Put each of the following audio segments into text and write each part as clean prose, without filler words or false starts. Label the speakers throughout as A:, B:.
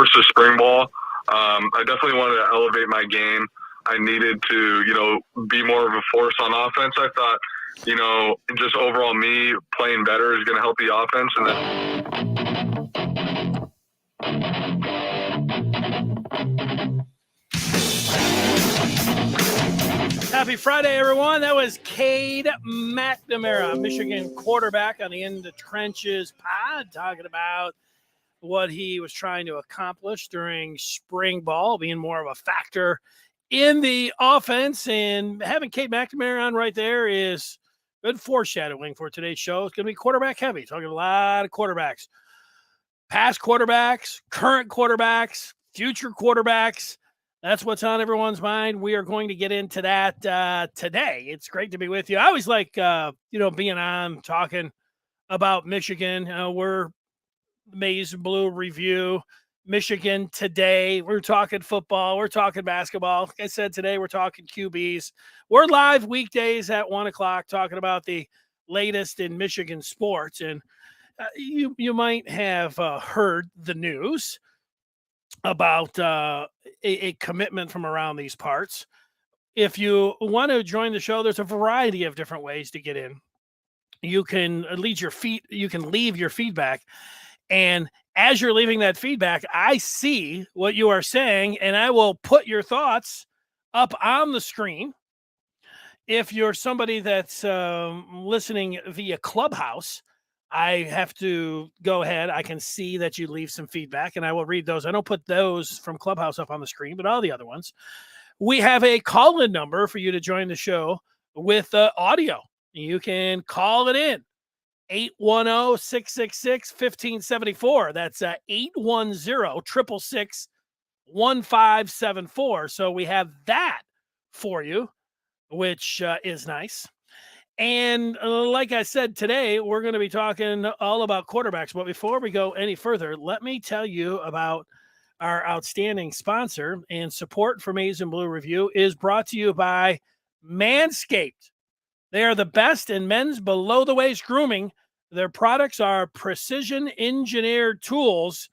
A: regards to spring ball, I definitely wanted to elevate my game. I needed to, be more of a force on offense. I thought, just overall me playing better is going to help the offense. And then
B: Happy Friday, everyone. That was Cade McNamara, Michigan quarterback on the In the Trenches pod, talking about what he was trying to accomplish during spring ball, being more of a factor in the offense. And having Cade McNamara on right there is good foreshadowing for today's show. It's going to be quarterback heavy, talking a lot of quarterbacks, past quarterbacks, current quarterbacks, future quarterbacks. That's what's on everyone's mind. We are going to get into that today. It's great to be with you. I always like, being on, talking about Michigan. We're Maize and Blue Review, Michigan Today. We're talking football. We're talking basketball. Like I said, today we're talking QBs. We're live weekdays at 1 o'clock talking about the latest in Michigan sports. And you might have heard the news about a commitment from around these parts. If you want to join the show, there's a variety of different ways to get in. You can leave your feedback, and as you're leaving that feedback, I see what you are saying, and I will put your thoughts up on the screen. If you're somebody that's listening via Clubhouse, I have to go ahead. I can see that you leave some feedback, and I will read those. I don't put those from Clubhouse up on the screen, but all the other ones. We have a call-in number for you to join the show with audio. You can call it in, 810-666-1574. That's 810-666-1574. So we have that for you, which is nice. And like I said, today we're going to be talking all about quarterbacks. But before we go any further, let me tell you about our outstanding sponsor. And support for Maize and Blue Review is brought to you by Manscaped. They are the best in men's below-the-waist grooming. Their products are precision-engineered tools.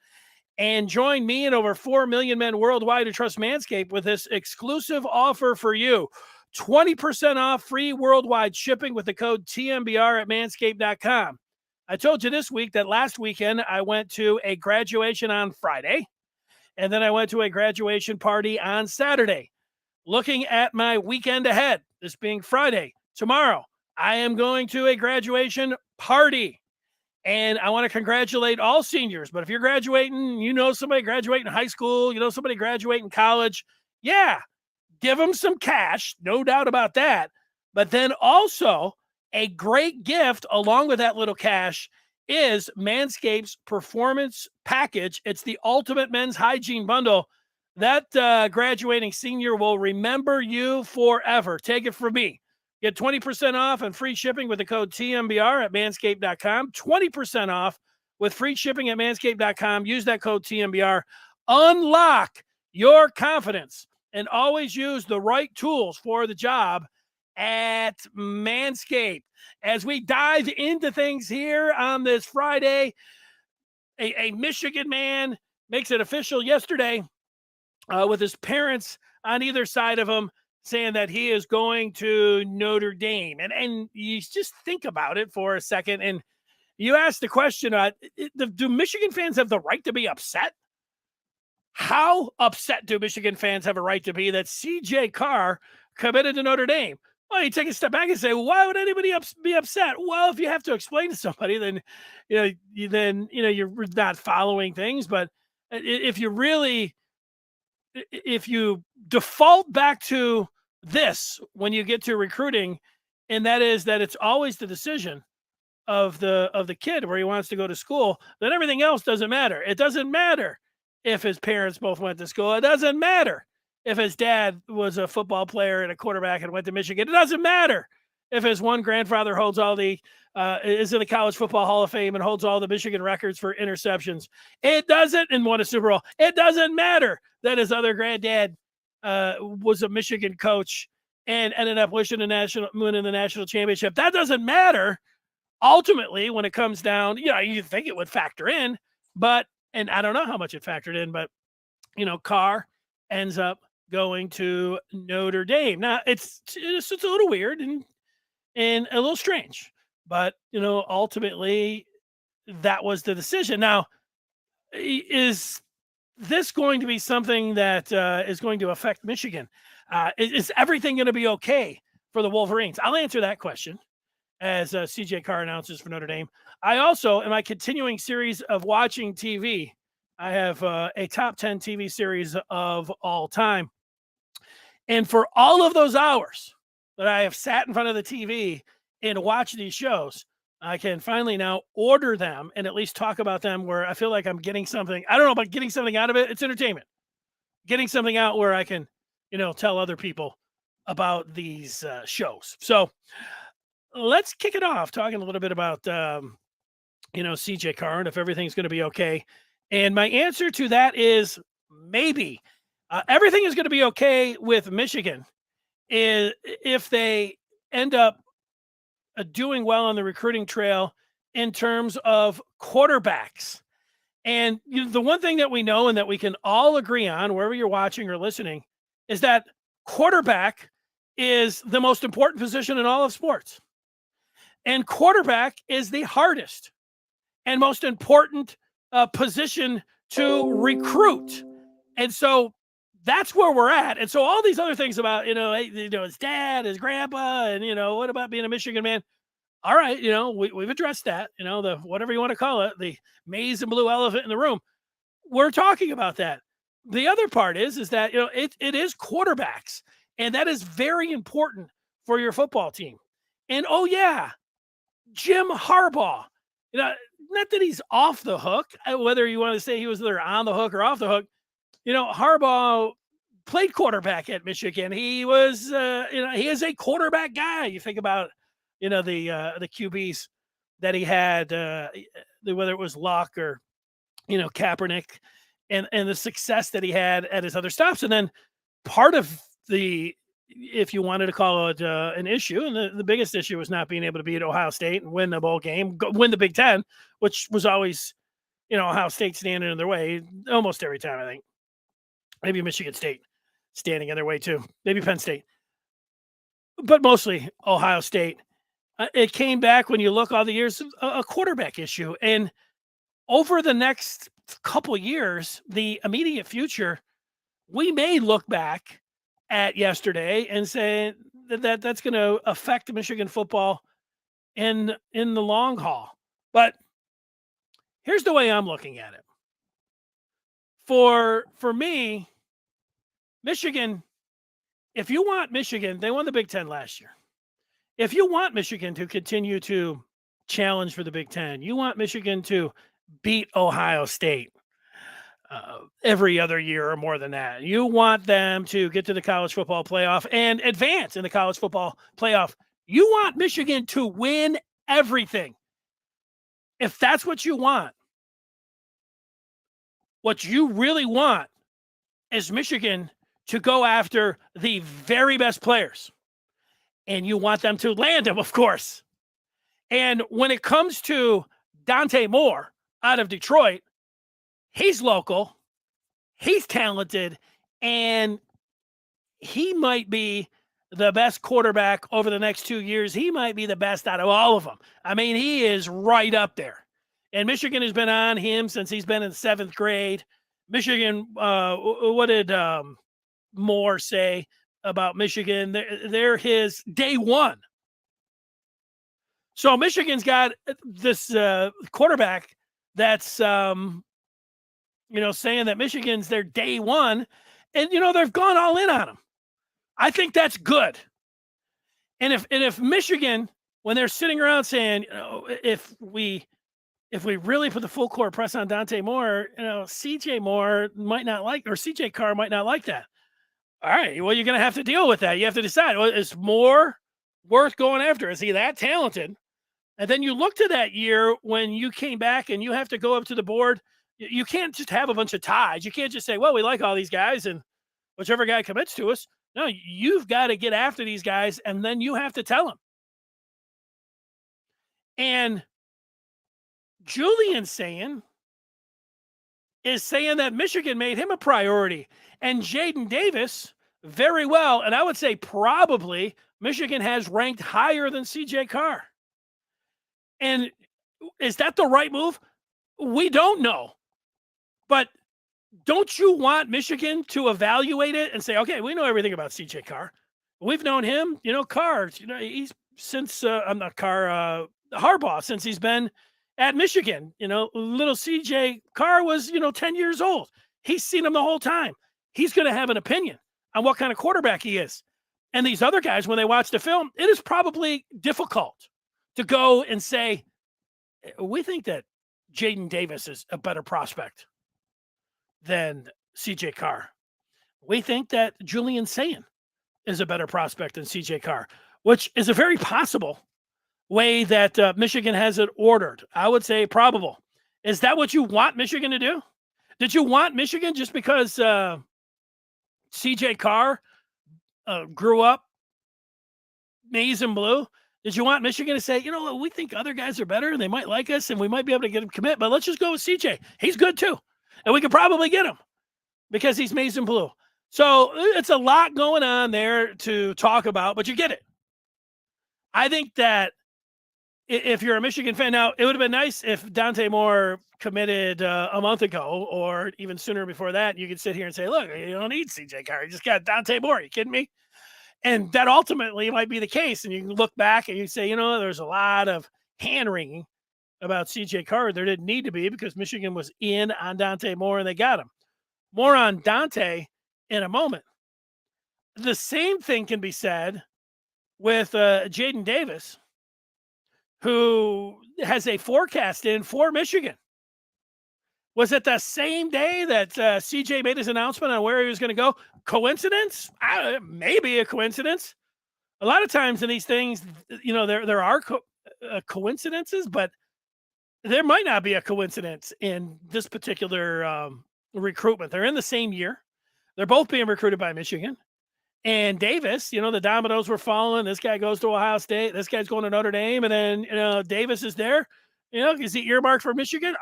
B: And join me and over 4 million men worldwide who trust Manscaped with this exclusive offer for you. 20% off free worldwide shipping with the code TMBR at manscaped.com. I told you this week that last weekend I went to a graduation on Friday, and then I went to a graduation party on Saturday. Looking at my weekend ahead, this being Friday, tomorrow, I am going to a graduation party. And I want to congratulate all seniors. But if you're graduating, somebody graduating high school, somebody graduating college, yeah, give them some cash, no doubt about that. But then also a great gift along with that little cash is Manscaped's Performance Package. It's the ultimate men's hygiene bundle. That graduating senior will remember you forever. Take it from me. Get 20% off and free shipping with the code TMBR at manscaped.com. 20% off with free shipping at manscaped.com. Use that code TMBR. Unlock your confidence and always use the right tools for the job at Manscaped. As we dive into things here on this Friday, a Michigan man makes it official yesterday with his parents on either side of him saying that he is going to Notre Dame. And you just think about it for a second, and you ask the question, do Michigan fans have the right to be upset? How upset do Michigan fans have a right to be that C.J. Carr committed to Notre Dame? Well, you take a step back and say, why would anybody be upset? Well, if you have to explain to somebody, then you're not following things. But if you default back to this when you get to recruiting, and that is that it's always the decision of the kid where he wants to go to school, then everything else doesn't matter. It doesn't matter if his parents both went to school. It doesn't matter if his dad was a football player and a quarterback and went to Michigan. It doesn't matter if his one grandfather holds all the is in the College Football Hall of Fame and holds all the Michigan records for interceptions. It doesn't, and won a Super Bowl. It doesn't matter that his other granddad was a Michigan coach and ended up winning the national championship. That doesn't matter. Ultimately, when it comes down, you think it would factor in, and I don't know how much it factored in, but Carr ends up going to Notre Dame. Now it's a little weird and a little strange, but ultimately that was the decision. Now, is this going to be something that is going to affect Michigan? Is everything going to be okay for the Wolverines? I'll answer that question as CJ Carr announces for Notre Dame. I also, in my continuing series of watching TV, I have a top 10 TV series of all time. And for all of those hours that I have sat in front of the TV and watched these shows, I can finally now order them and at least talk about them where I feel like I'm getting something. I don't know about getting something out of it. It's entertainment. Getting something out where I can, tell other people about these shows. So let's kick it off talking a little bit about, CJ Carr and if everything's going to be okay. And my answer to that is maybe. Everything is going to be okay with Michigan if they end up doing well on the recruiting trail in terms of quarterbacks. And the one thing that we know and that we can all agree on, wherever you're watching or listening, is that quarterback is the most important position in all of sports. And quarterback is the hardest and most important position to recruit. And so that's where we're at. And so all these other things about, his dad, his grandpa, and, what about being a Michigan man? All right, we've addressed that, the whatever you want to call it, the maize and blue elephant in the room. We're talking about that. The other part is that, it is quarterbacks, and that is very important for your football team. And, oh, yeah, Jim Harbaugh, not that he's off the hook, whether you want to say he was either on the hook or off the hook. Harbaugh played quarterback at Michigan. He was, he is a quarterback guy. You think about, the QBs that he had, whether it was Luck or, Kaepernick, and the success that he had at his other stops. And then part of if you wanted to call it an issue, and the biggest issue was not being able to beat Ohio State and win the bowl game, win the Big Ten, which was always, Ohio State standing in their way almost every time, I think. Maybe Michigan State standing in their way too. Maybe Penn State. But mostly Ohio State. It came back when you look all the years, a quarterback issue. And over the next couple years, the immediate future, we may look back at yesterday and say that's going to affect Michigan football in the long haul. But here's the way I'm looking at it. For me, Michigan, if you want Michigan, they won the Big Ten last year. If you want Michigan to continue to challenge for the Big Ten, you want Michigan to beat Ohio State every other year or more than that. You want them to get to the college football playoff and advance in the college football playoff. You want Michigan to win everything. If that's what you want, what you really want is Michigan to go after the very best players. And you want them to land them, of course. And when it comes to Dante Moore out of Detroit, he's local, he's talented, and he might be the best quarterback over the next 2 years. He might be the best out of all of them. I mean, he is right up there. And Michigan has been on him since he's been in 7th grade. Michigan, what did Moore say about Michigan? They're his day one. So Michigan's got this quarterback that's, saying that Michigan's their day one. And, they've gone all in on him. I think that's good. And if Michigan, when they're sitting around saying, if we really put the full court press on Dante Moore, CJ Moore might not like, or CJ Carr might not like that. All right, well, you're going to have to deal with that. You have to decide, is Moore worth going after? Is he that talented? And then you look to that year when you came back and you have to go up to the board. You can't just have a bunch of ties. You can't just say, well, we like all these guys and whichever guy commits to us. No, you've got to get after these guys, and then you have to tell them. And Julian Sayin is saying that Michigan made him a priority. And Jaydn Davis, very well, and I would say probably Michigan has ranked higher than CJ Carr. And is that the right move? We don't know. But don't you want Michigan to evaluate it and say, okay, we know everything about CJ Carr. We've known him, Carr, he's since, I'm not Carr, Harbaugh, since he's been at Michigan. Little CJ Carr was, 10 years old. He's seen him the whole time. He's going to have an opinion on what kind of quarterback he is. And these other guys, when they watch the film, it is probably difficult to go and say, we think that Jaydn Davis is a better prospect than CJ Carr. We think that Julian Sayin is a better prospect than CJ Carr, which is a very possible way that Michigan has it ordered. I would say probable. Is that what you want Michigan to do? Did you want Michigan just because CJ Carr grew up maize and blue? Did you want Michigan to say, we think other guys are better and they might like us and we might be able to get him commit, but let's just go with CJ. He's good too. And we could probably get him because he's maize and blue. So it's a lot going on there to talk about, but you get it. I think that if you're a Michigan fan now, it would have been nice if Dante Moore committed a month ago or even sooner before that. You could sit here and say, look, you don't need CJ Carr. You just got Dante Moore. Are you kidding me? And that ultimately might be the case. And you can look back and you say, there's a lot of hand-wringing about CJ Carr. There didn't need to be because Michigan was in on Dante Moore and they got him. More on Dante in a moment. The same thing can be said with Jaydn Davis, who has a forecast in for Michigan. Was it the same day that CJ made his announcement on where he was going to go? Coincidence? Maybe a coincidence. A lot of times in these things, there are coincidences, but there might not be a coincidence in this particular recruitment. They're in the same year. They're both being recruited by Michigan. And Davis, the dominoes were falling. This guy goes to Ohio State. This guy's going to Notre Dame. And then, Davis is there. Is he earmarked for Michigan?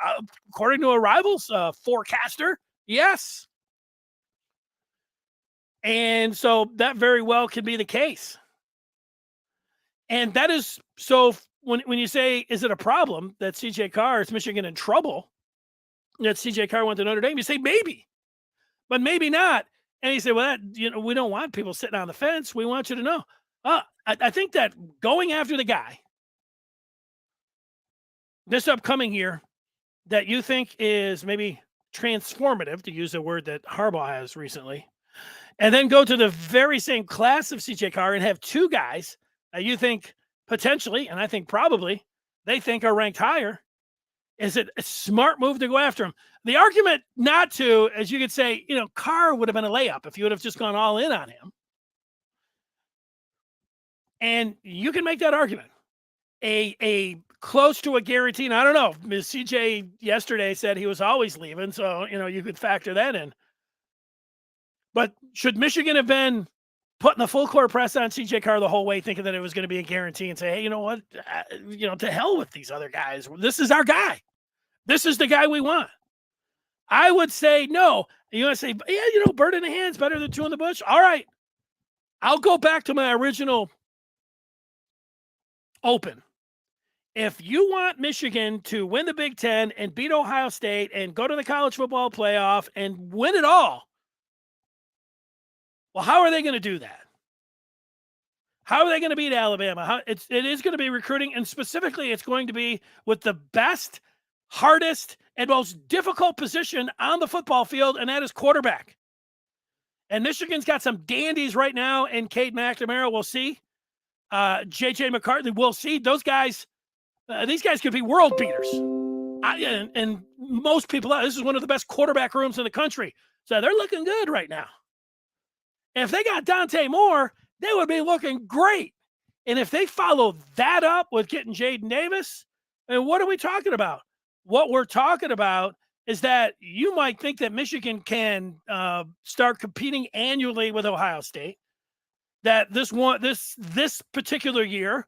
B: According to a Rivals forecaster, yes. And so that very well could be the case. And that is, so when you say, is it a problem that CJ Carr is Michigan in trouble, that CJ Carr went to Notre Dame, you say maybe, but maybe not. And you say, well, we don't want people sitting on the fence. We want you to know. I think that going after the guy this upcoming year that you think is maybe transformative, to use a word that Harbaugh has recently, and then go to the very same class of CJ Carr and have two guys that you think potentially, and I think probably, they think are ranked higher, is it a smart move to go after him? The argument not to, as you could say, Carr would have been a layup if you would have just gone all in on him. And you can make that argument. A close to a guarantee. And I don't know. Ms. CJ yesterday said he was always leaving, so you could factor that in. But should Michigan have been putting the full court press on CJ Carr the whole way, thinking that it was going to be a guarantee, and say, hey, you know what? To hell with these other guys. This is our guy. This is the guy we want. I would say no. You want to say, yeah, bird in the hand's better than two in the bush. All right. I'll go back to my original open. If you want Michigan to win the Big Ten and beat Ohio State and go to the college football playoff and win it all, well, how are they going to do that? How are they going to beat Alabama? It is going to be recruiting, and specifically it's going to be with the best, hardest, and most difficult position on the football field, and that is quarterback. And Michigan's got some dandies right now, and Cade McNamara, we'll see. J.J. McCarthy, we'll see. Those guys, these guys could be world beaters. And most people, this is one of the best quarterback rooms in the country. So they're looking good right now. If they got Dante Moore, they would be looking great. And if they follow that up with getting Jaydn Davis, and what are we talking about? What we're talking about is that you might think that Michigan can start competing annually with Ohio State. That this particular year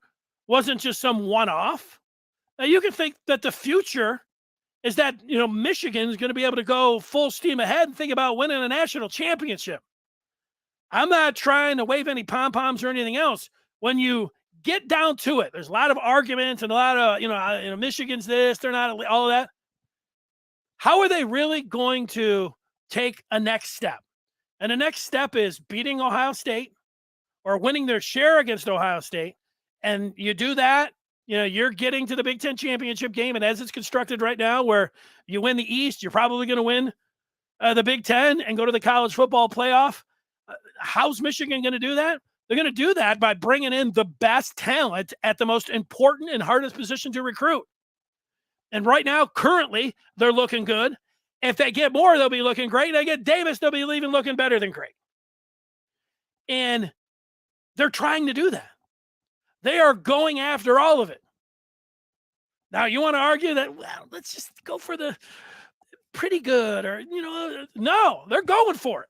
B: wasn't just some one-off. Now you can think that the future is that, Michigan is going to be able to go full steam ahead and think about winning a national championship. I'm not trying to wave any pom-poms or anything else. When you get down to it, there's a lot of arguments and a lot of, Michigan's this, they're not, all of that. How are they really going to take a next step? And the next step is beating Ohio State or winning their share against Ohio State. And you do that, you're getting to the Big Ten championship game. And as it's constructed right now, where you win the East, you're probably going to win the Big Ten and go to the college football playoff. How's Michigan going to do that? They're going to do that by bringing in the best talent at the most important and hardest position to recruit. And right now, currently, they're looking good. If they get more, they'll be looking great. They get Davis, they'll be even looking better than great. And they're trying to do that. They are going after all of it. Now, you want to argue that, well, let's just go for the pretty good or, no, they're going for it.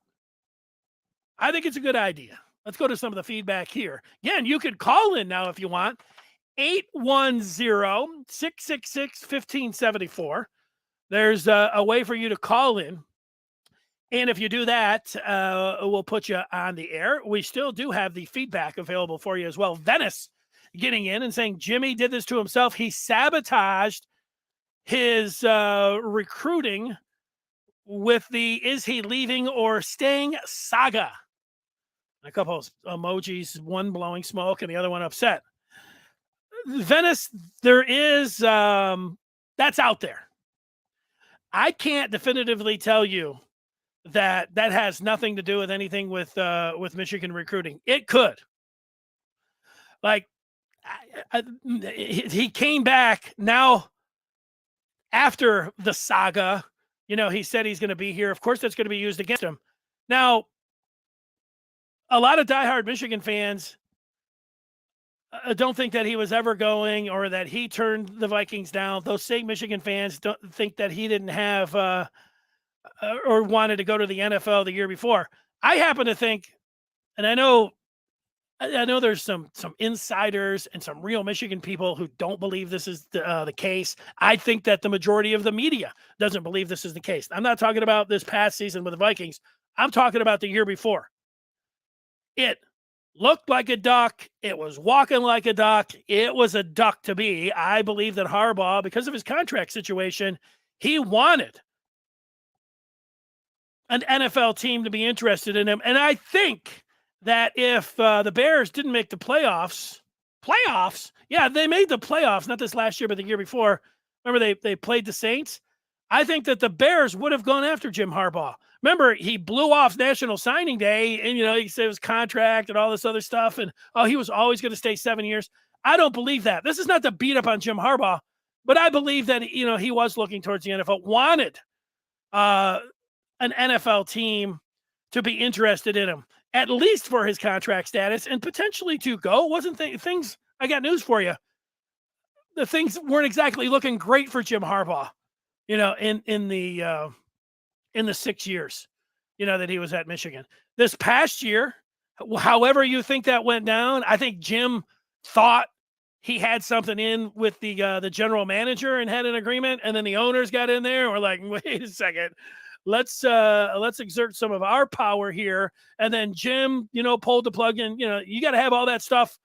B: I think it's a good idea. Let's go to some of the feedback here. Again, you could call in now if you want. 810-666-1574. There's a way for you to call in. And if you do that, we'll put you on the air. We still do have the feedback available for you as well. Venice getting in and saying Jimmy did this to himself. He sabotaged his recruiting with the is he leaving or staying saga. A couple of emojis, one blowing smoke and the other one upset. Venice, there is that's out there. I can't definitively tell you that has nothing to do with anything with Michigan recruiting. It could. Like, he came back now after the saga. He said he's going to be here. Of course, that's going to be used against him. Now, a lot of diehard Michigan fans don't think that he was ever going or that he turned the Vikings down. Those same Michigan fans don't think that he didn't have or wanted to go to the NFL the year before. I happen to think, and I know there's some insiders and some real Michigan people who don't believe this is the case. I think that the majority of the media doesn't believe this is the case. I'm not talking about this past season with the Vikings. I'm talking about the year before. It looked like a duck. It was walking like a duck. It was a duck to be. I believe that Harbaugh, because of his contract situation, he wanted an NFL team to be interested in him. And I think that if the Bears didn't make the playoffs, yeah, they made the playoffs, not this last year, but the year before. Remember, they played the Saints? I think that the Bears would have gone after Jim Harbaugh. Remember, he blew off National Signing Day, and, he said his contract and all this other stuff, and, he was always going to stay 7 years. I don't believe that. This is not to beat up on Jim Harbaugh, but I believe that, he was looking towards the NFL, wanted an NFL team to be interested in him, at least for his contract status, and potentially to go. Wasn't things, I got news for you. The things weren't exactly looking great for Jim Harbaugh, in the 6 years, that he was at Michigan. This past year, however you think that went down, I think Jim thought he had something in with the general manager and had an agreement, and then the owners got in there and were like, wait a second, let's exert some of our power here. And then Jim, pulled the plug in. You got to have all that stuff.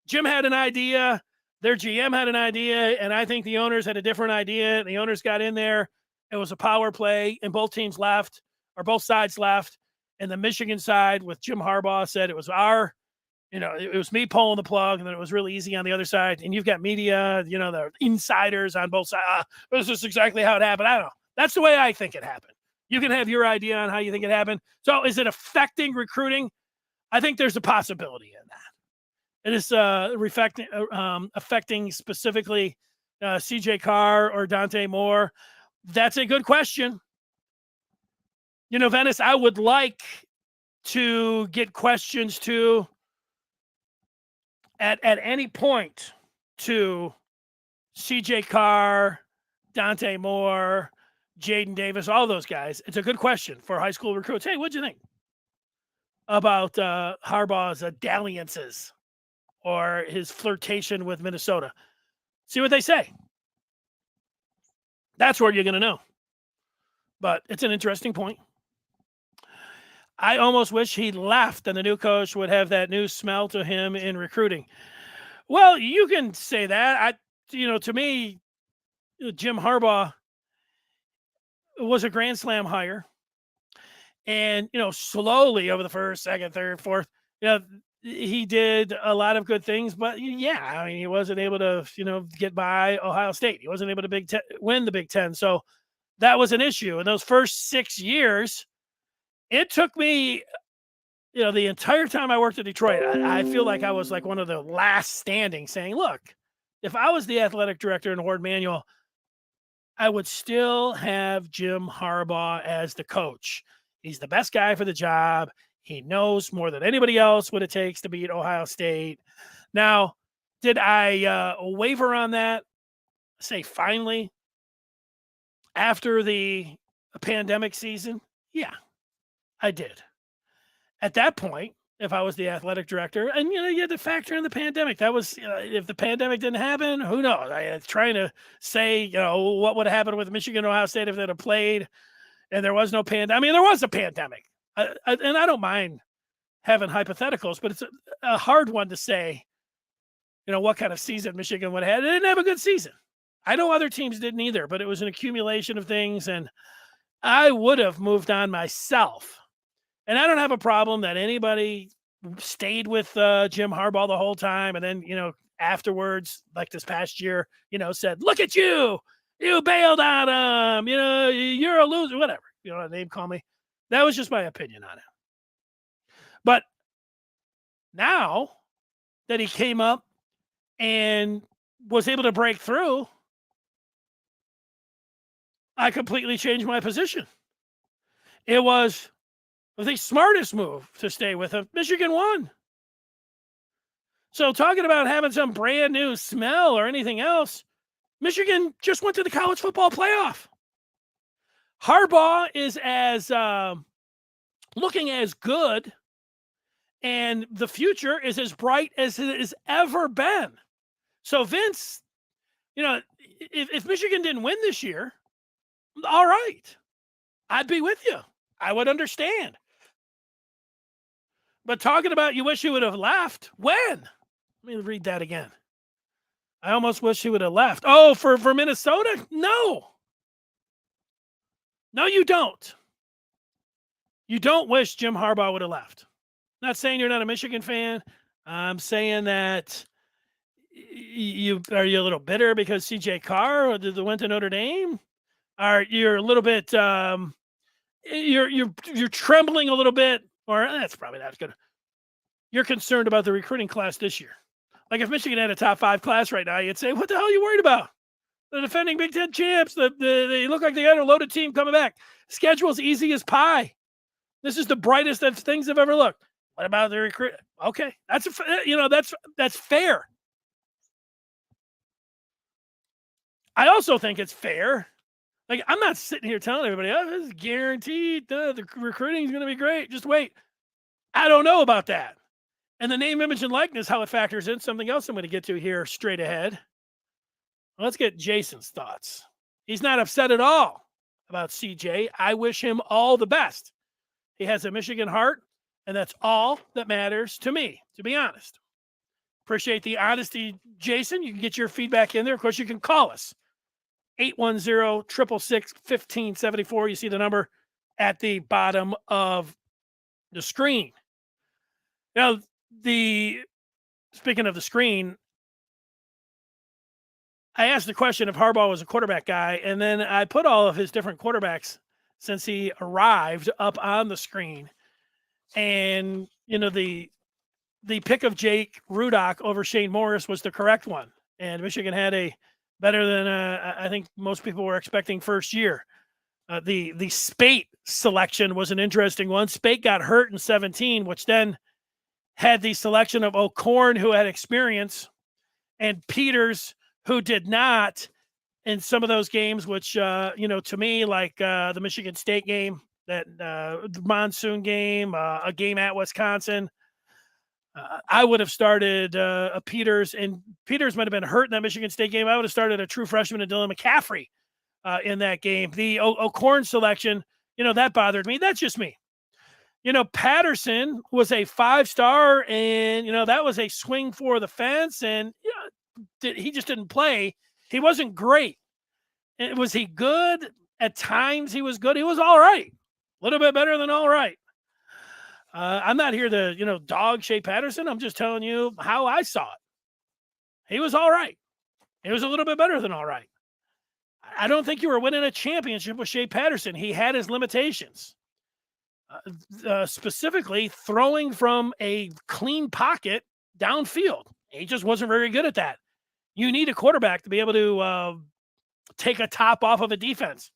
B: Jim had an idea. Their GM had an idea, and I think the owners had a different idea. And the owners got in there. It was a power play, and both teams left, or both sides left. And the Michigan side with Jim Harbaugh said it was it was me pulling the plug, and then it was really easy on the other side. And you've got media, the insiders on both sides. This is exactly how it happened. I don't know. That's the way I think it happened. You can have your idea on how you think it happened. So is it affecting recruiting? I think there's a possibility in that. It is affecting specifically CJ Carr or Dante Moore. That's a good question. Venice, I would like to get questions to at any point to CJ Carr, Dante Moore, Jaydn Davis, all those guys. It's a good question for high school recruits. Hey, what'd you think about Harbaugh's dalliances or his flirtation with Minnesota? See what they say. That's where you're going to know. But it's an interesting point. I almost wish he left and the new coach would have that new smell to him in recruiting. Well, you can say that. To me, Jim Harbaugh was a Grand Slam hire. And, slowly over the first, second, third, fourth, he did a lot of good things. But, he wasn't able to, get by Ohio State. He wasn't able to win the Big Ten. So that was an issue. In those first 6 years, it took me, the entire time I worked at Detroit, I feel like I was like one of the last standing saying, look, if I was the athletic director in Ward Manual, I would still have Jim Harbaugh as the coach. He's the best guy for the job. He knows more than anybody else what it takes to beat Ohio State. Now, did I waver on that? Say finally after the pandemic season? Yeah, I did. At that point, if I was the athletic director, and you had to factor in the pandemic. That was if the pandemic didn't happen, who knows? I was trying to say, what would have happened with Michigan, Ohio State if they'd have played, and there was no pandemic. I mean, there was a pandemic, and I don't mind having hypotheticals, but it's a hard one to say. What kind of season Michigan would have had. They didn't have a good season. I know other teams didn't either, but it was an accumulation of things, and I would have moved on myself. And I don't have a problem that anybody stayed with Jim Harbaugh the whole time. And then, afterwards, like this past year, said, look at you. You bailed on him. You're a loser, whatever. Name call me. That was just my opinion on it. But now that he came up and was able to break through, I completely changed my position. It was the smartest move to stay with him. Michigan won. So talking about having some brand new smell or anything else, Michigan just went to the college football playoff. Harbaugh is looking as good, and the future is as bright as it has ever been. So Vince, if Michigan didn't win this year, all right, I'd be with you. I would understand. But talking about you wish you would have left, when? Let me read that again. I almost wish he would have left. Oh, for Minnesota? No. No, you don't. You don't wish Jim Harbaugh would have left. I'm not saying you're not a Michigan fan. I'm saying that you a little bitter because C.J. Carr went to Notre Dame? You're a little bit you're trembling a little bit, or that's probably not good. You're concerned about the recruiting class this year. Like if Michigan had a top 5 class right now, you'd say, what the hell are you worried about? The defending Big Ten champs, they look like they got a loaded team coming back. Schedule's easy as pie. This is the brightest of things I've ever looked. What about the recruit? Okay, that's fair. I also think it's fair. Like, I'm not sitting here telling everybody, this is guaranteed. The recruiting is going to be great. Just wait. I don't know about that. And the name, image, and likeness, how it factors in, something else I'm going to get to here straight ahead. Let's get Jason's thoughts. He's not upset at all about CJ. I wish him all the best. He has a Michigan heart, and that's all that matters to me, to be honest. Appreciate the honesty, Jason. You can get your feedback in there. Of course, you can call us. 810-666-1574. You see the number at the bottom of the screen. Now, speaking of the screen, I asked the question if Harbaugh was a quarterback guy, and then I put all of his different quarterbacks since he arrived up on the screen. And, the pick of Jake Rudock over Shane Morris was the correct one. And Michigan had a better than I think most people were expecting first year. The Spate selection was an interesting one. Spate got hurt in 2017, which then had the selection of O'Korn, who had experience, and Peters, who did not in some of those games, which, to me, like the Michigan State game, that monsoon game, a game at Wisconsin, I would have started a Peters, and Peters might have been hurt in that Michigan State game. I would have started a true freshman, Dylan McCaffrey, in that game. The O'Corn selection, that bothered me. That's just me. Patterson was a 5-star, and that was a swing for the fence, and he just didn't play. He wasn't great. Was he good? At times he was good. He was all right. A little bit better than all right. I'm not here to, dog Shea Patterson. I'm just telling you how I saw it. He was all right. He was a little bit better than all right. I don't think you were winning a championship with Shea Patterson. He had his limitations. Specifically, throwing from a clean pocket downfield. He just wasn't very good at that. You need a quarterback to be able to take a top off of a defense.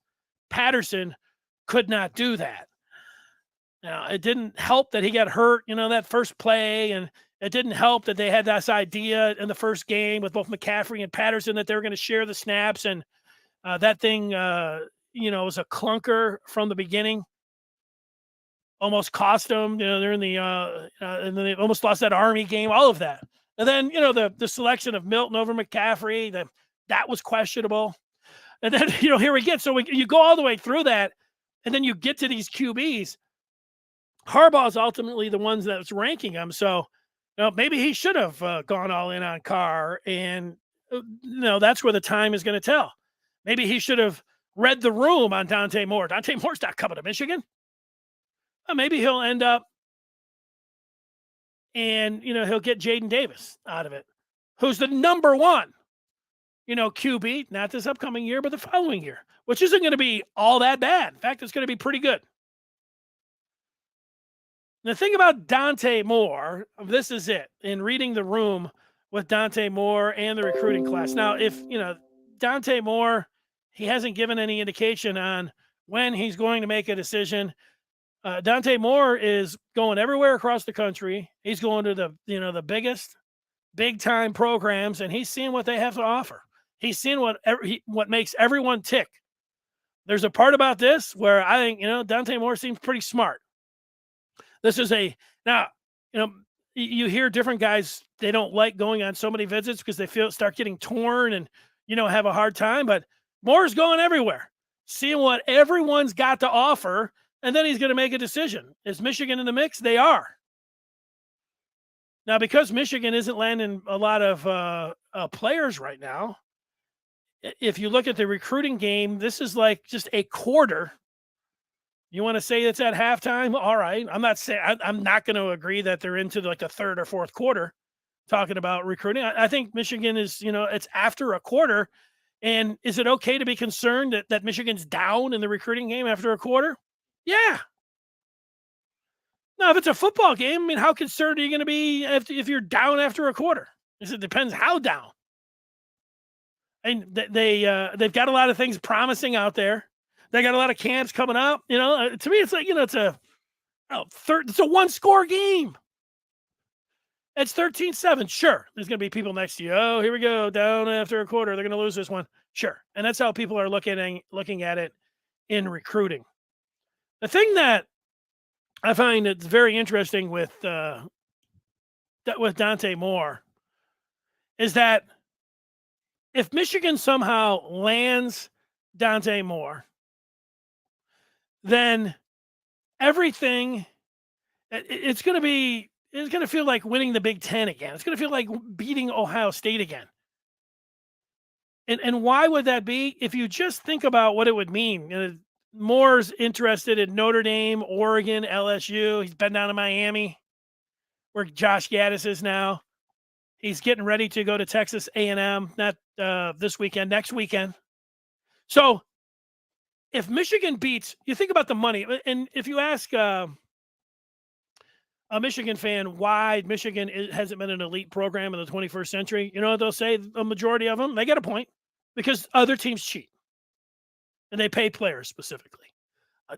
B: Patterson could not do that. Now, it didn't help that he got hurt, that first play, and it didn't help that they had this idea in the first game with both McCaffrey and Patterson that they were going to share the snaps, and that thing, was a clunker from the beginning. Almost cost them, they're in the, and then they almost lost that Army game, all of that. And then, the selection of Milton over McCaffrey, that was questionable. And then, here we get, so you go all the way through that, and then you get to these QBs. Harbaugh is ultimately the ones that's ranking them. So, maybe he should have gone all in on Carr, and, that's where the time is going to tell. Maybe he should have read the room on Dante Moore. Dante Moore's not coming to Michigan. Maybe he'll end up and, he'll get Jaydn Davis out of it, who's the number one, QB, not this upcoming year, but the following year, which isn't going to be all that bad. In fact, it's going to be pretty good. The thing about Dante Moore, this is it, in reading the room with Dante Moore and the recruiting class. Now, if, Dante Moore, he hasn't given any indication on when he's going to make a decision. Dante Moore is going everywhere across the country. He's going to the biggest, big-time programs, and he's seeing what they have to offer. He's seeing what makes everyone tick. There's a part about this where I think, Dante Moore seems pretty smart. This is now, you hear different guys, they don't like going on so many visits because they start getting torn and, have a hard time. But Moore's going everywhere, seeing what everyone's got to offer, and then he's going to make a decision. Is Michigan in the mix? They are. Now, because Michigan isn't landing a lot of players right now, if you look at the recruiting game, this is like just a quarter. You want to say it's at halftime? All right. I'm not going to agree that they're into like the third or fourth quarter talking about recruiting. I think Michigan is, it's after a quarter. And is it okay to be concerned that Michigan's down in the recruiting game after a quarter? Yeah. Now, if it's a football game, how concerned are you going to be if you're down after a quarter? It depends how down. And they've got a lot of things promising out there. They got a lot of camps coming up. To me, it's like, it's a one-score game. It's 13-7. Sure, there's going to be people next to you. Oh, here we go, down after a quarter. They're going to lose this one. Sure, and that's how people are looking at it in recruiting. The thing that I find it's very interesting with Dante Moore is that if Michigan somehow lands Dante Moore, then everything, it's going to feel like winning the Big Ten again. It's going to feel like beating Ohio State again. And why would that be? If you just think about what it would mean. Moore's interested in Notre Dame, Oregon, LSU. He's been down to Miami, where Josh Gaddis is now. He's getting ready to go to Texas A&M, not this weekend, next weekend. So if Michigan beats, you think about the money, and if you ask a Michigan fan why Michigan hasn't been an elite program in the 21st century, you know what they'll say? A majority of them, they get a point, because other teams cheat. And they pay players specifically.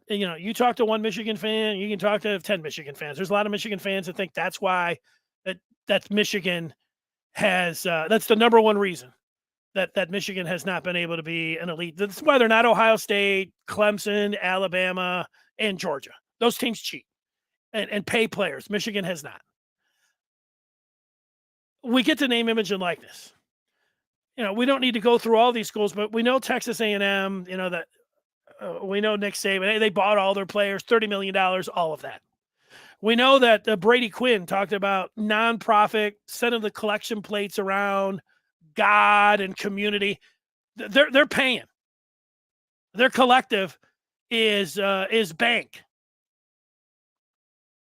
B: You talk to one Michigan fan, you can talk to 10 Michigan fans. There's a lot of Michigan fans that think that's why that Michigan has that's the number one reason that Michigan has not been able to be an elite. That's why they're not Ohio State, Clemson, Alabama, and Georgia. Those teams cheat and pay players. Michigan has not. We get to name, image, and likeness. we don't need to go through all these schools, but we know Texas A&M, that we know Nick Saban, they bought all their players, $30 million, all of that. We know that Brady Quinn talked about nonprofit, sending the collection plates around, God and community. They're paying. Their collective is bank.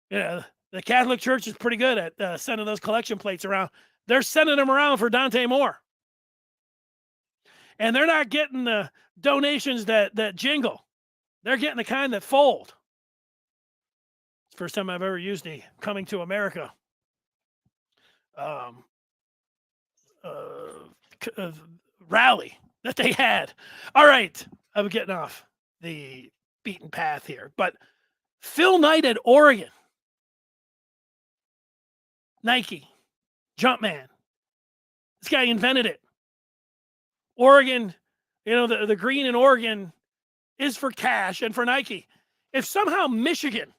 B: The Catholic Church is pretty good at sending those collection plates around. They're sending them around for Dante Moore. And they're not getting the donations that jingle. They're getting the kind that fold. It's the first time I've ever used a Coming to America rally that they had. All right, I'm getting off the beaten path here. But Phil Knight at Oregon. Nike. Jumpman. This guy invented it. Oregon, the green in Oregon is for cash and for Nike. If somehow Michigan,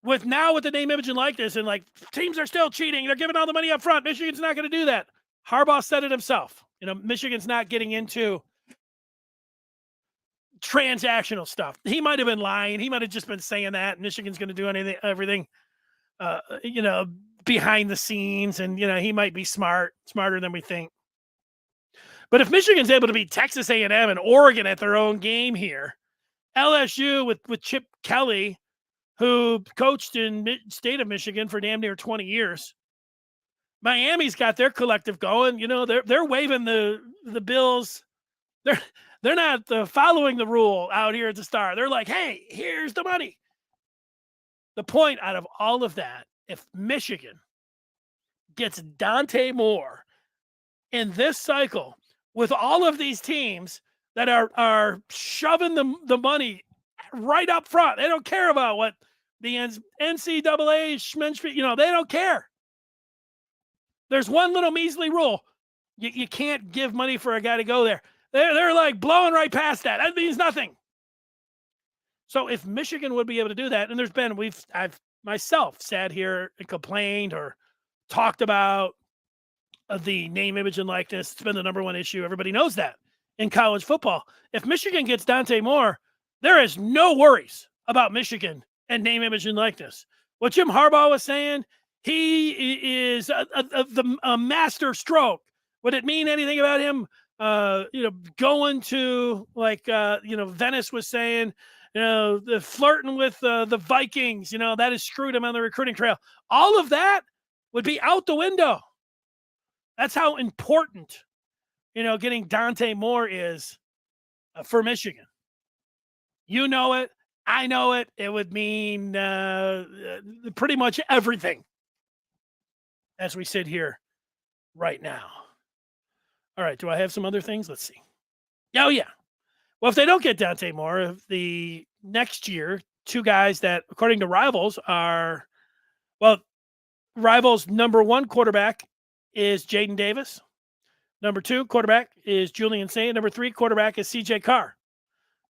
B: with the name, image, and likeness, and like teams are still cheating, they're giving all the money up front, Michigan's not going to do that. Harbaugh said it himself. Michigan's not getting into transactional stuff. He might have been lying. He might have just been saying that Michigan's going to do everything, behind the scenes, and he might be smarter than we think. But if Michigan's able to beat Texas A&M and Oregon at their own game here, LSU with Chip Kelly, who coached in state of Michigan for damn near 20 years, Miami's got their collective going. They're waving the bills. They're not following the rule out here at the Star. They're like, hey, here's the money. The point out of all of that, if Michigan gets Dante Moore in this cycle, with all of these teams that are shoving the money right up front, they don't care about what the NCAA, Schmensch, they don't care. There's one little measly rule. You can't give money for a guy to go there. They're like blowing right past that. That means nothing. So if Michigan would be able to do that, and I've myself sat here and complained or talked about the name, image, and likeness. It's been the number one issue. Everybody knows that in college football. If Michigan gets Dante Moore, there is no worries about Michigan and name, image, and likeness. What Jim Harbaugh was saying, he is a master stroke. Would it mean anything about him, going to Venice was saying, the flirting with the Vikings, that has screwed him on the recruiting trail. All of that would be out the window. That's how important, getting Dante Moore is for Michigan. You know it. I know it. It would mean pretty much everything as we sit here right now. All right. Do I have some other things? Let's see. Oh, yeah. Well, if they don't get Dante Moore, the next year, two guys that, according to Rivals, Rivals' number one quarterback is Jaydn Davis. Number two quarterback is Julian Sayin. Number three quarterback is CJ Carr.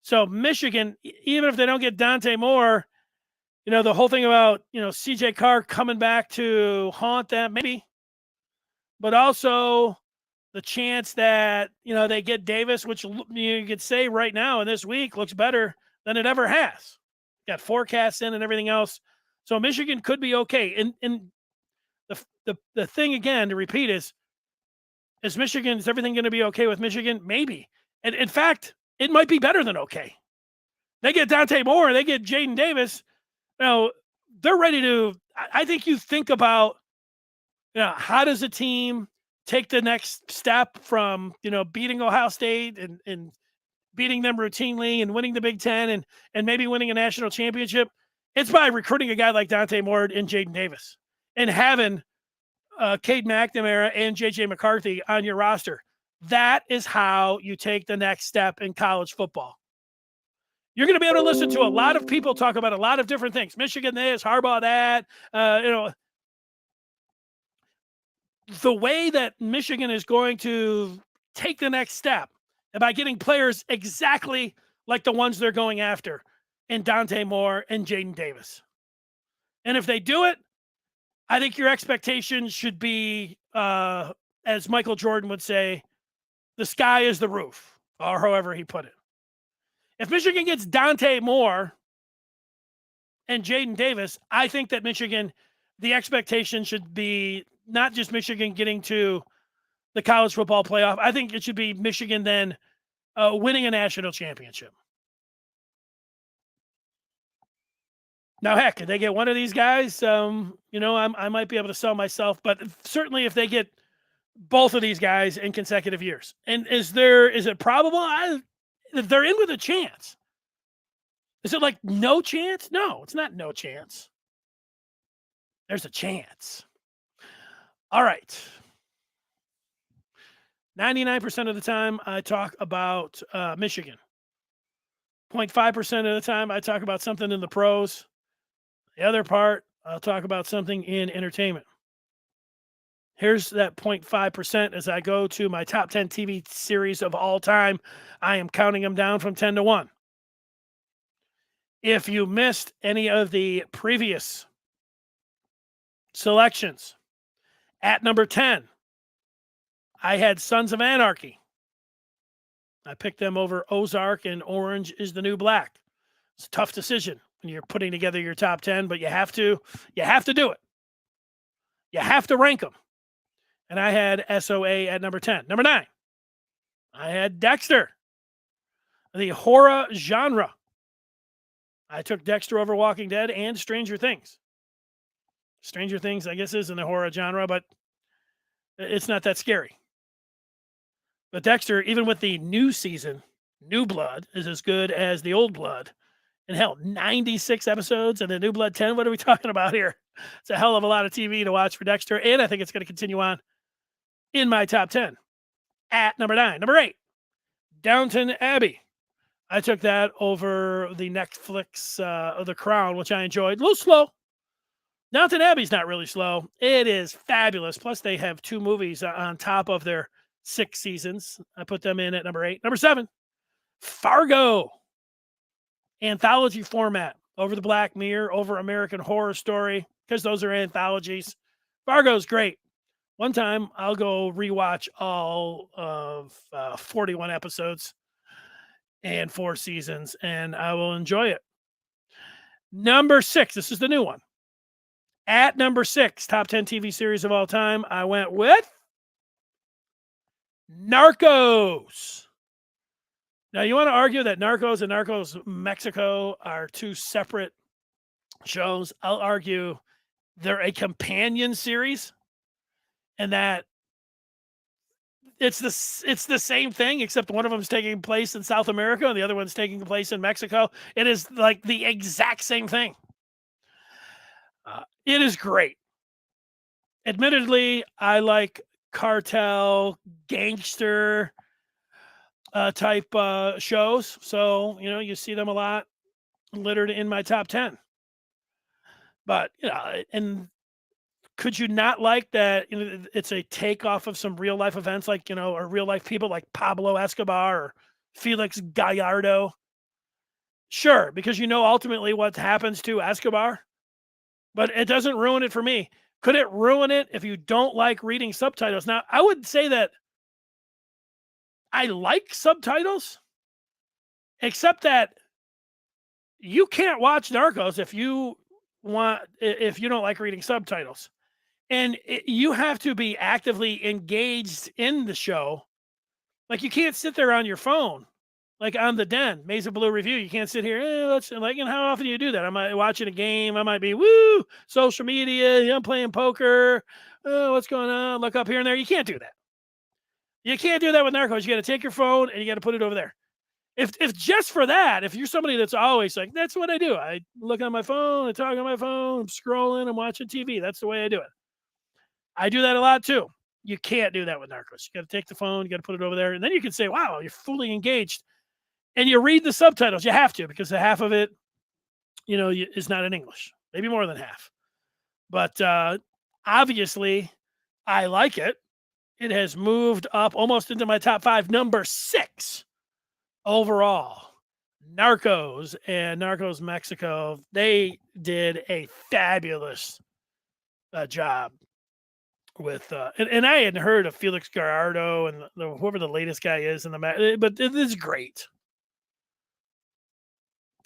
B: So Michigan, even if they don't get Dante Moore, the whole thing about, CJ Carr coming back to haunt them, maybe, but also the chance that, they get Davis, which you could say right now in this week looks better than it ever has. Got forecasts in and everything else. So Michigan could be okay. And the thing, again, to repeat is everything going to be okay with Michigan? Maybe. And in fact, it might be better than okay. They get Dante Moore, they get Jaydn Davis. They're ready to, I think you think about, how does a team take the next step from, beating Ohio State and beating them routinely and winning the Big Ten and maybe winning a national championship? It's by recruiting a guy like Dante Moore and Jaydn Davis and having Cade McNamara and J.J. McCarthy on your roster. That is how you take the next step in college football. You're going to be able to listen to a lot of people talk about a lot of different things. Michigan this, Harbaugh that. The way that Michigan is going to take the next step by getting players exactly like the ones they're going after in Dante Moore and Jaydn Davis. And if they do it, I think your expectations should be, as Michael Jordan would say, the sky is the roof, or however he put it. If Michigan gets Dante Moore and Jaydn Davis, I think that Michigan, the expectation should be not just Michigan getting to the college football playoff. I think it should be Michigan then winning a national championship. Now, heck, if they get one of these guys, I might be able to sell myself. But certainly, if they get both of these guys in consecutive years, and is it probable? They're in with a chance. Is it like no chance? No, it's not no chance. There's a chance. All right. 99% of the time, I talk about Michigan. 0.5% of the time, I talk about something in the pros. The other part, I'll talk about something in entertainment. Here's that 0.5% as I go to my top 10 TV series of all time. I am counting them down from 10 to 1. If you missed any of the previous selections, at number 10, I had Sons of Anarchy. I picked them over Ozark and Orange is the New Black. It's a tough decision when you're putting together your top 10, but you have to do it. You have to rank them. And I had SOA at number 10. Number 9, I had Dexter, the horror genre. I took Dexter over Walking Dead and Stranger Things. Stranger Things, I guess, isn't a horror genre, but it's not that scary. But Dexter, even with the new season, New Blood, is as good as the old Blood. And hell, 96 episodes and the New Blood 10. What are we talking about here? It's a hell of a lot of TV to watch for Dexter. And I think it's going to continue on in my top 10. At number 9. Number 8, Downton Abbey. I took that over the Netflix of The Crown, which I enjoyed. A little slow. Downton Abbey's not really slow. It is fabulous. Plus, they have 2 movies on top of their 6 seasons. I put them in at number 8. Number 7, Fargo. Anthology format over the Black Mirror, over American Horror Story, because those are anthologies. Fargo's great. One time, I'll go rewatch all of 41 episodes and 4 seasons, and I will enjoy it. Number 6, this is the new one. At number 6, top 10 TV series of all time, I went with Narcos. Now, you want to argue that Narcos and Narcos Mexico are 2 separate shows. I'll argue they're a companion series and that it's the same thing, except one of them is taking place in South America and the other one's taking place in Mexico. It is like the exact same thing. It is great. Admittedly, I like cartel, gangster type shows. So, you see them a lot littered in my top 10. But, and could you not like that it's a takeoff of some real life events like, or real life people like Pablo Escobar or Felix Gallardo? Sure, because ultimately what happens to Escobar, but it doesn't ruin it for me. Could it ruin it if you don't like reading subtitles? Now, I would say that I like subtitles, except that you can't watch Narcos if you don't like reading subtitles. And you have to be actively engaged in the show. Like, you can't sit there on your phone, like on the Den, Mesa Blue Review. You can't sit here, how often do you do that? I might watching a game. I might be, social media. I'm playing poker. Oh, what's going on? Look up here and there. You can't do that. You can't do that with Narcos. You got to take your phone and you got to put it over there. If just for that, if you're somebody that's always like, that's what I do. I look on my phone, I talk on my phone, I'm scrolling, I'm watching TV. That's the way I do it. I do that a lot too. You can't do that with Narcos. You got to take the phone, you got to put it over there, and then you can say, wow, you're fully engaged. And you read the subtitles. You have to, because the half of it, is not in English. Maybe more than half. But obviously, I like it. It has moved up almost into my top 5. Number 6 overall, Narcos and Narcos Mexico. They did a fabulous job with and I hadn't heard of Felix Gallardo and whoever the latest guy is in the match, but it is great.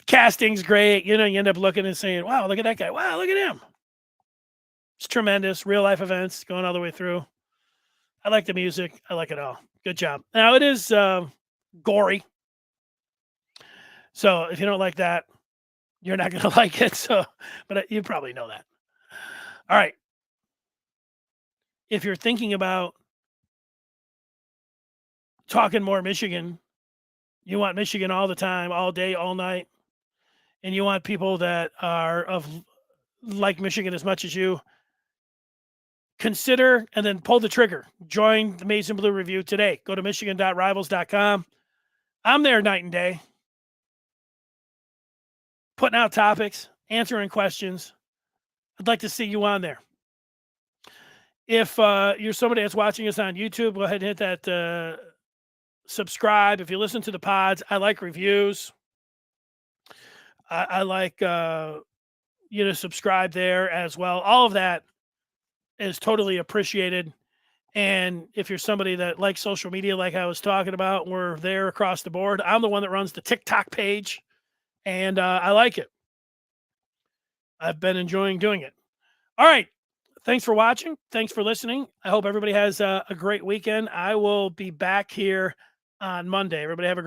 B: Casting's great. You end up looking and saying, wow, look at that guy. Wow, look at him. It's tremendous. Real life events going all the way through. I like the music. I like it all. Good job. Now it is gory. So if you don't like that, you're not going to like it. So, but you probably know that. All right. If you're thinking about talking more Michigan, you want Michigan all the time, all day, all night, and you want people that are like Michigan as much as you, consider and then pull the trigger. Join the Maize and Blue Review today. Go to michigan.rivals.com. I'm there night and day, putting out topics, answering questions. I'd like to see you on there. If you're somebody that's watching us on YouTube, go ahead and hit that subscribe. If you listen to the pods, I like reviews. I like you to subscribe there as well. All of that is totally appreciated. And if you're somebody that likes social media, like I was talking about, we're there across the board. I'm the one that runs the TikTok page, and I like it. I've been enjoying doing it. All right. Thanks for watching. Thanks for listening. I hope everybody has a great weekend. I will be back here on Monday. Everybody have a great